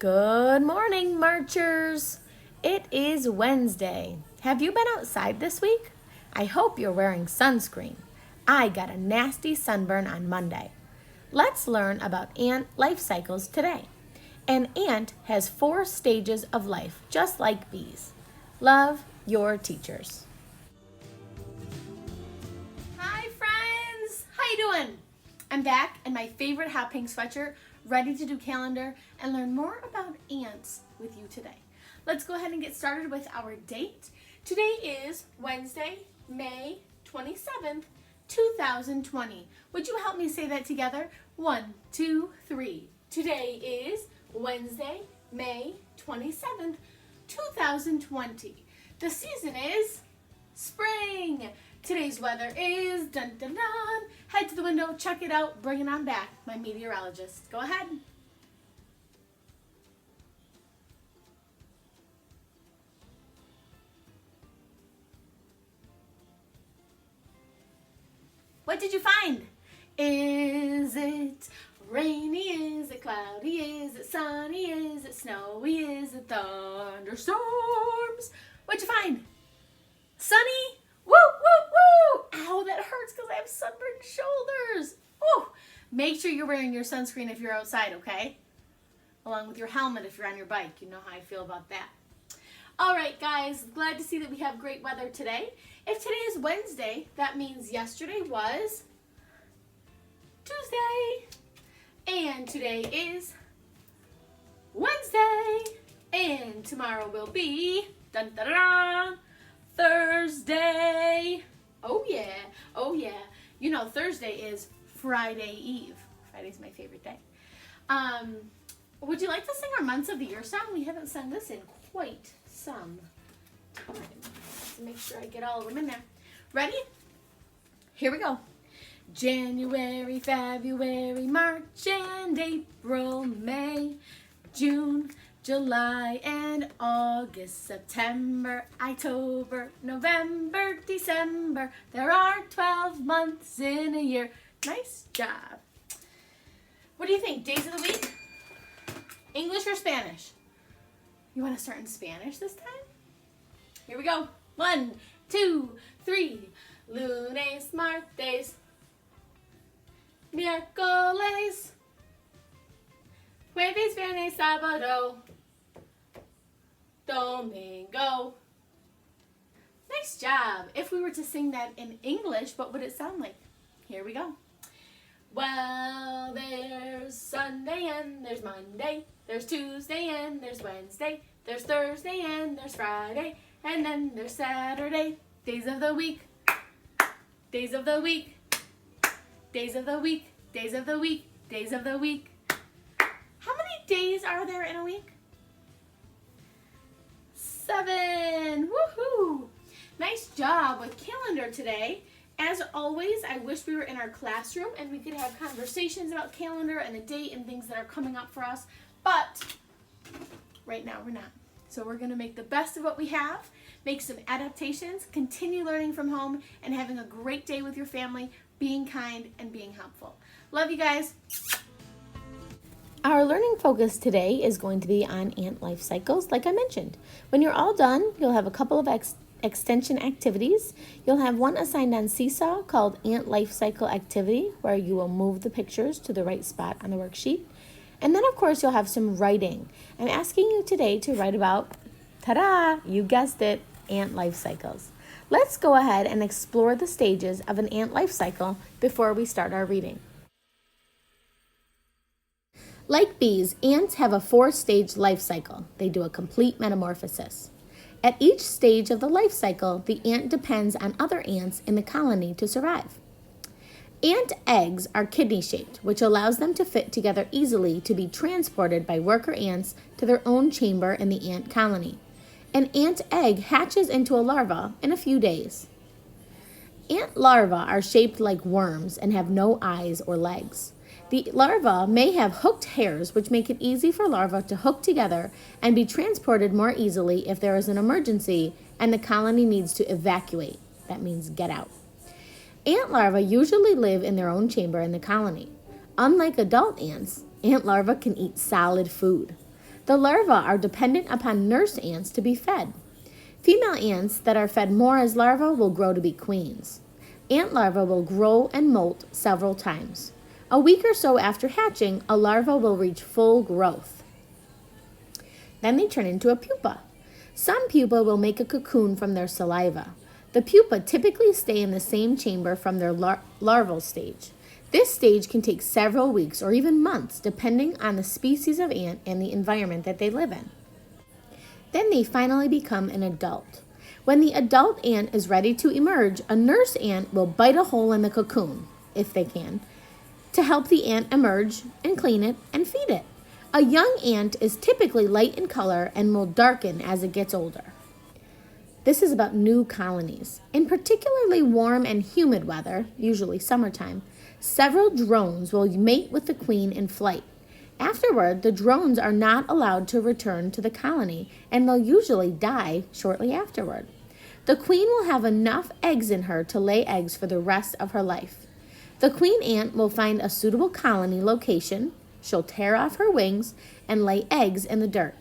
Good morning, marchers. It is Wednesday. Have you been outside this week? I hope you're wearing sunscreen. I got a nasty sunburn on Monday. Let's learn about ant life cycles today. An ant has 4 stages of life, just like bees. Love your teachers. Hi, friends. How you doing? I'm back in my favorite hot pink sweatshirt, ready to do calendar and learn more about ants with you today. Let's go ahead and get started with our date. Today is Wednesday, May 27th, 2020. Would you help me say that together? 1, 2, 3. Today is Wednesday, May 27th, 2020. The season is spring. Today's weather is dun dun dun. Head to the window, check it out, bring it on back. My meteorologist. Go ahead. What did you find? Is it rainy? Is it cloudy? Is it sunny? Is it snowy? Is it thunderstorms? What'd you find? Sunny? Woo, woo, woo! Ow, that hurts because I have sunburned shoulders. Oh, make sure you're wearing your sunscreen if you're outside, okay? Along with your helmet if you're on your bike. You know how I feel about that. All right, guys, glad to see that we have great weather today. If today is Wednesday, that means yesterday was Tuesday. And today is Wednesday. And tomorrow will be dun dun dun, Thursday. Oh yeah, oh yeah. You know Thursday is Friday Eve. Friday's my favorite day. Would you like to sing our months of the year song? We haven't sung this in quite some time. Let's make sure I get all of them in there. Ready? Here we go. January, February, March, and April, May, June, July and August, September, October, November, December. There are 12 months in a year. Nice job. What do you think? Days of the week? English or Spanish? You want to start in Spanish this time? Here we go. 1, 2, 3. Lunes, martes, miércoles, jueves, viernes, sábado, domingo. Nice job. If we were to sing that in English, what would it sound like? Here we go. Well, there's Sunday and there's Monday. There's Tuesday and there's Wednesday. There's Thursday and there's Friday. And then there's Saturday. Days of the week. Days of the week. Days of the week. Days of the week. Days of the week. How many days are there in a week? 7. Woohoo! Nice job with calendar today. As always, I wish we were in our classroom and we could have conversations about calendar and the date and things that are coming up for us. But right now we're not. So we're going to make the best of what we have, make some adaptations, continue learning from home, and having a great day with your family, being kind and being helpful. Love you guys. Our learning focus today is going to be on ant life cycles, like I mentioned. When you're all done, you'll have a couple of extension activities. You'll have one assigned on Seesaw called Ant Life Cycle Activity, where you will move the pictures to the right spot on the worksheet. And then, of course, you'll have some writing. I'm asking you today to write about, ta-da, you guessed it, ant life cycles. Let's go ahead and explore the stages of an ant life cycle before we start our reading. Like bees, ants have a 4-stage life cycle. They do a complete metamorphosis. At each stage of the life cycle, the ant depends on other ants in the colony to survive. Ant eggs are kidney-shaped, which allows them to fit together easily to be transported by worker ants to their own chamber in the ant colony. An ant egg hatches into a larva in a few days. Ant larvae are shaped like worms and have no eyes or legs. The larvae may have hooked hairs, which make it easy for larvae to hook together and be transported more easily if there is an emergency and the colony needs to evacuate. That means get out. Ant larvae usually live in their own chamber in the colony. Unlike adult ants, ant larvae can eat solid food. The larvae are dependent upon nurse ants to be fed. Female ants that are fed more as larvae will grow to be queens. Ant larvae will grow and molt several times. A week or so after hatching, a larva will reach full growth. Then they turn into a pupa. Some pupa will make a cocoon from their saliva. The pupa typically stay in the same chamber from their larval stage. This stage can take several weeks or even months depending on the species of ant and the environment that they live in. Then they finally become an adult. When the adult ant is ready to emerge, a nurse ant will bite a hole in the cocoon, if they can, to help the ant emerge and clean it and feed it. A young ant is typically light in color and will darken as it gets older. This is about new colonies. In particularly warm and humid weather, usually summertime, several drones will mate with the queen in flight. Afterward, the drones are not allowed to return to the colony, and they'll usually die shortly afterward. The queen will have enough eggs in her to lay eggs for the rest of her life. The queen ant will find a suitable colony location. She'll tear off her wings and lay eggs in the dirt.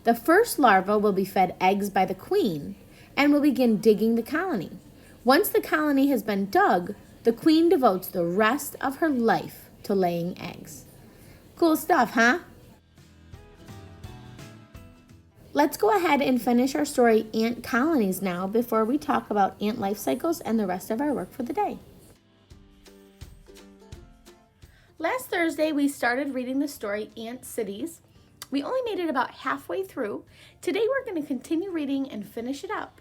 The first larva will be fed eggs by the queen and will begin digging the colony. Once the colony has been dug, the queen devotes the rest of her life to laying eggs. Cool stuff, huh? Let's go ahead and finish our story, Ant Colonies, now before we talk about ant life cycles and the rest of our work for the day. Last Thursday, we started reading the story Ant Cities. We only made it about halfway through. Today, we're going to continue reading and finish it up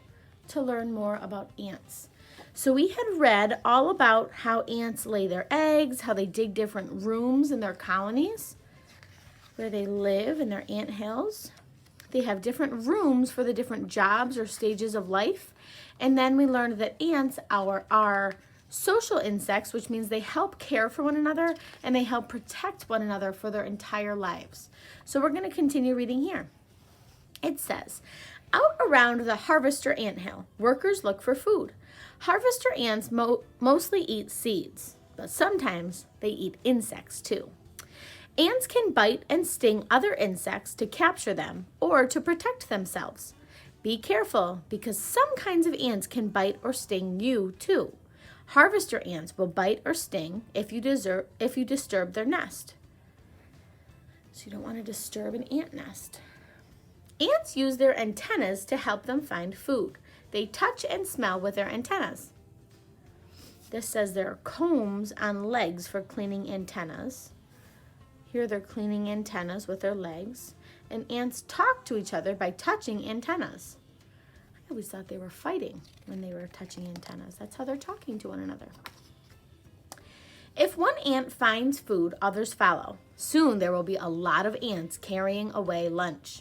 to learn more about ants. So we had read all about how ants lay their eggs, how they dig different rooms in their colonies, where they live in their ant hills. They have different rooms for the different jobs or stages of life. And then we learned that ants are social insects, which means they help care for one another and they help protect one another for their entire lives. So we're going to continue reading here. It says, out around the harvester anthill, workers look for food. Harvester ants mostly eat seeds, but sometimes they eat insects too. Ants can bite and sting other insects to capture them or to protect themselves. Be careful because some kinds of ants can bite or sting you too. Harvester ants will bite or sting if you disturb their nest. So you don't want to disturb an ant nest. Ants use their antennas to help them find food. They touch and smell with their antennas. This says there are combs on legs for cleaning antennas. Here they're cleaning antennas with their legs. And ants talk to each other by touching antennas. I always thought they were fighting when they were touching antennas. That's how they're talking to one another. If one ant finds food, others follow. Soon there will be a lot of ants carrying away lunch.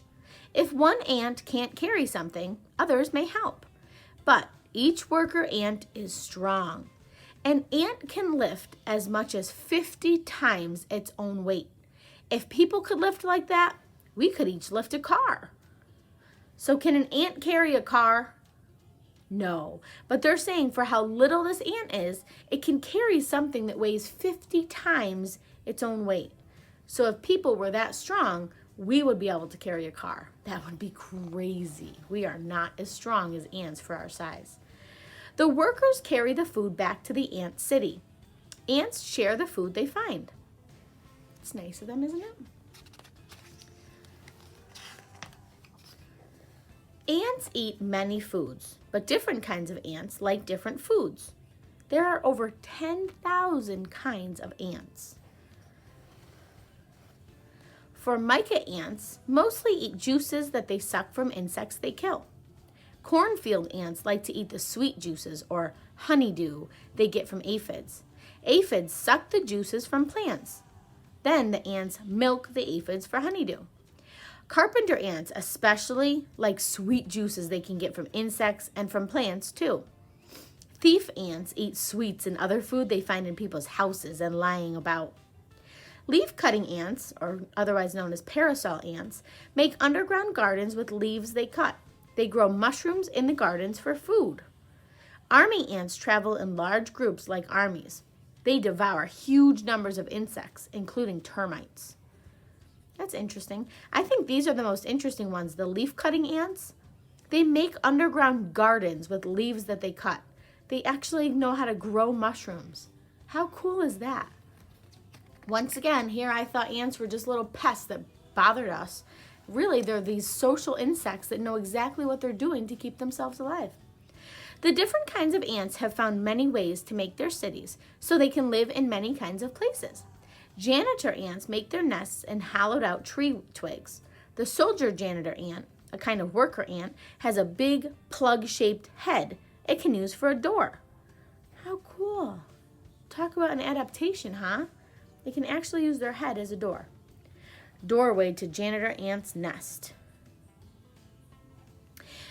If one ant can't carry something, others may help. But each worker ant is strong. An ant can lift as much as 50 times its own weight. If people could lift like that, we could each lift a car. So can an ant carry a car? No, but they're saying for how little this ant is, it can carry something that weighs 50 times its own weight. So if people were that strong, we would be able to carry a car. That would be crazy. We are not as strong as ants for our size. The workers carry the food back to the ant city. Ants share the food they find. It's nice of them, isn't it? Ants eat many foods, but different kinds of ants like different foods. There are over 10,000 kinds of ants. Formica ants mostly eat juices that they suck from insects they kill. Cornfield ants like to eat the sweet juices or honeydew they get from aphids. Aphids suck the juices from plants. Then the ants milk the aphids for honeydew. Carpenter ants especially like sweet juices they can get from insects and from plants too. Thief ants eat sweets and other food they find in people's houses and lying about. Leaf-cutting ants, or otherwise known as parasol ants, make underground gardens with leaves they cut. They grow mushrooms in the gardens for food. Army ants travel in large groups like armies. They devour huge numbers of insects, including termites. That's interesting. I think these are the most interesting ones. The leaf-cutting ants, they make underground gardens with leaves that they cut. They actually know how to grow mushrooms. How cool is that? Once again, here I thought ants were just little pests that bothered us. Really, they're these social insects that know exactly what they're doing to keep themselves alive. The different kinds of ants have found many ways to make their cities so they can live in many kinds of places. Janitor ants make their nests in hollowed out tree twigs. The soldier janitor ant, a kind of worker ant, has a big plug-shaped head it can use for a door. How cool. Talk about an adaptation, huh? They can actually use their head as a door. Doorway to janitor ant's nest.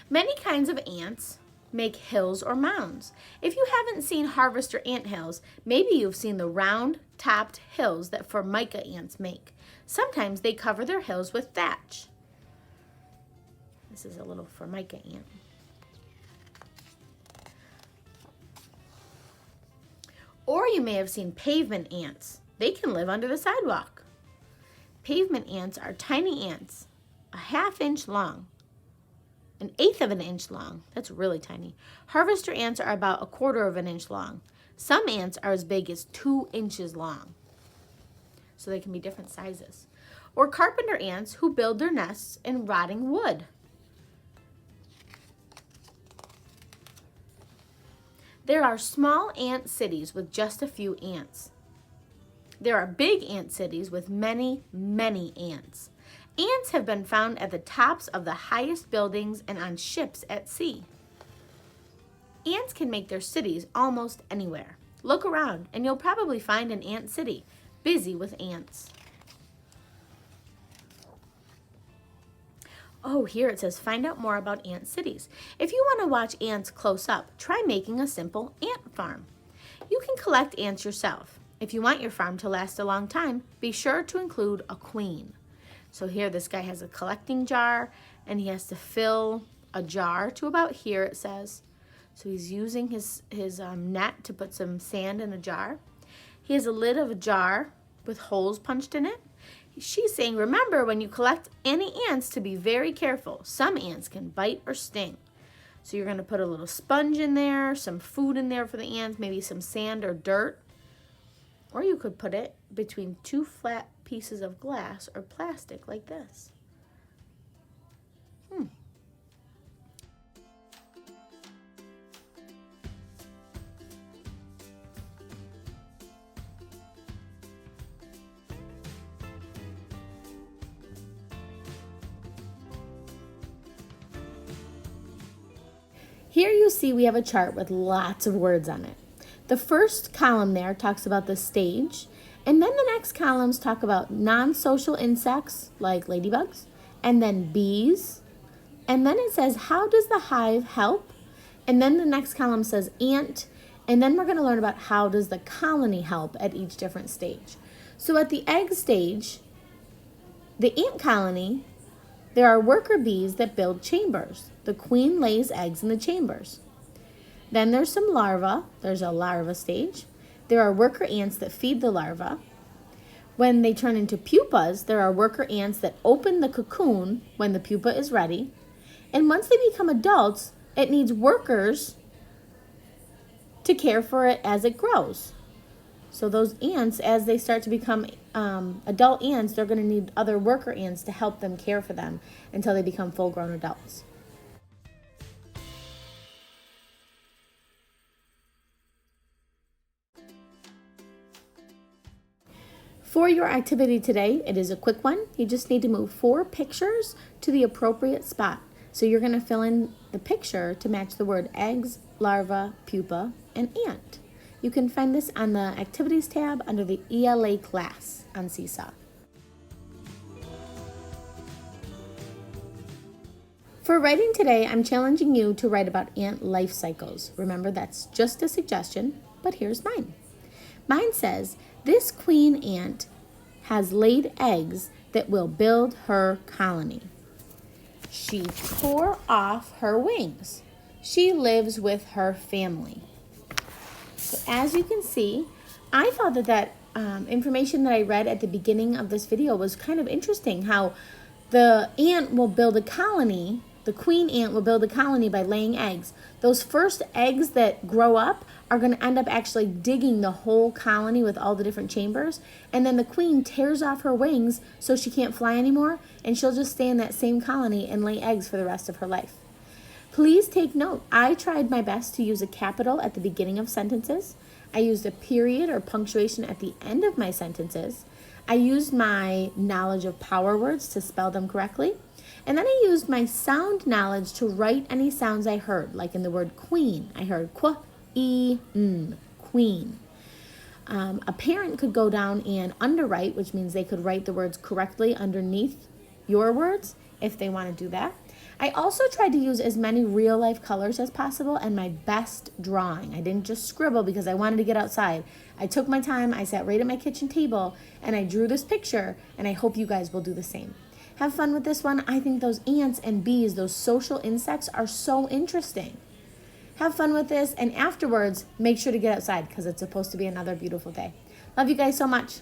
Many kinds of ants make hills or mounds. If you haven't seen harvester ant hills, maybe you've seen the round-topped hills that formica ants make. Sometimes they cover their hills with thatch. This is a little formica ant. Or you may have seen pavement ants. They can live under the sidewalk. Pavement ants are tiny ants, a ½ inch long, an 1/8 of an inch long. That's really tiny. Harvester ants are about 1/4 of an inch long. Some ants are as big as 2 inches long. So they can be different sizes. Or carpenter ants who build their nests in rotting wood. There are small ant cities with just a few ants. There are big ant cities with many, many ants. Ants have been found at the tops of the highest buildings and on ships at sea. Ants can make their cities almost anywhere. Look around and you'll probably find an ant city busy with ants. Oh, here it says find out more about ant cities. If you want to watch ants close up, try making a simple ant farm. You can collect ants yourself. If you want your farm to last a long time, be sure to include a queen. So here this guy has a collecting jar and he has to fill a jar to about here, it says. So he's using his net to put some sand in a jar. He has a lid of a jar with holes punched in it. She's saying, remember when you collect any ants to be very careful. Some ants can bite or sting. So you're going to put a little sponge in there, some food in there for the ants, maybe some sand or dirt. Or you could put it between 2 flat pieces of glass or plastic like this. Here you see we have a chart with lots of words on it. The first column there talks about the stage, and then the next columns talk about non-social insects like ladybugs, and then bees, and then it says how does the hive help, and then the next column says ant, and then we're going to learn about how does the colony help at each different stage. So at the egg stage, the ant colony, there are worker bees that build chambers. The queen lays eggs in the chambers. Then there's some larvae. There's a larva stage. There are worker ants that feed the larva. When they turn into pupas, there are worker ants that open the cocoon when the pupa is ready. And once they become adults, it needs workers to care for it as it grows. So those ants, as they start to become adult ants, they're going to need other worker ants to help them care for them until they become full-grown adults. For your activity today, it is a quick one. You just need to move 4 pictures to the appropriate spot. So you're going to fill in the picture to match the word eggs, larva, pupa, and ant. You can find this on the Activities tab under the ELA class on Seesaw. For writing today, I'm challenging you to write about ant life cycles. Remember, that's just a suggestion, but here's mine. Mine says, this queen ant has laid eggs that will build her colony. She tore off her wings. She lives with her family. So as you can see, I thought that information that I read at the beginning of this video was kind of interesting, how the ant will build a colony. The queen ant will build a colony by laying eggs. Those first eggs that grow up are going to end up actually digging the whole colony with all the different chambers. And then the queen tears off her wings so she can't fly anymore, and she'll just stay in that same colony and lay eggs for the rest of her life. Please take note, I tried my best to use a capital at the beginning of sentences. I used a period or punctuation at the end of my sentences. I used my knowledge of power words to spell them correctly. And then I used my sound knowledge to write any sounds I heard, like in the word queen. I heard qu-e-n, queen. A parent could go down and underwrite, which means they could write the words correctly underneath your words if they want to do that. I also tried to use as many real life colors as possible and my best drawing. I didn't just scribble because I wanted to get outside. I took my time, I sat right at my kitchen table, and I drew this picture, and I hope you guys will do the same. Have fun with this one. I think those ants and bees, those social insects, are so interesting. Have fun with this, and afterwards, make sure to get outside because it's supposed to be another beautiful day. Love you guys so much.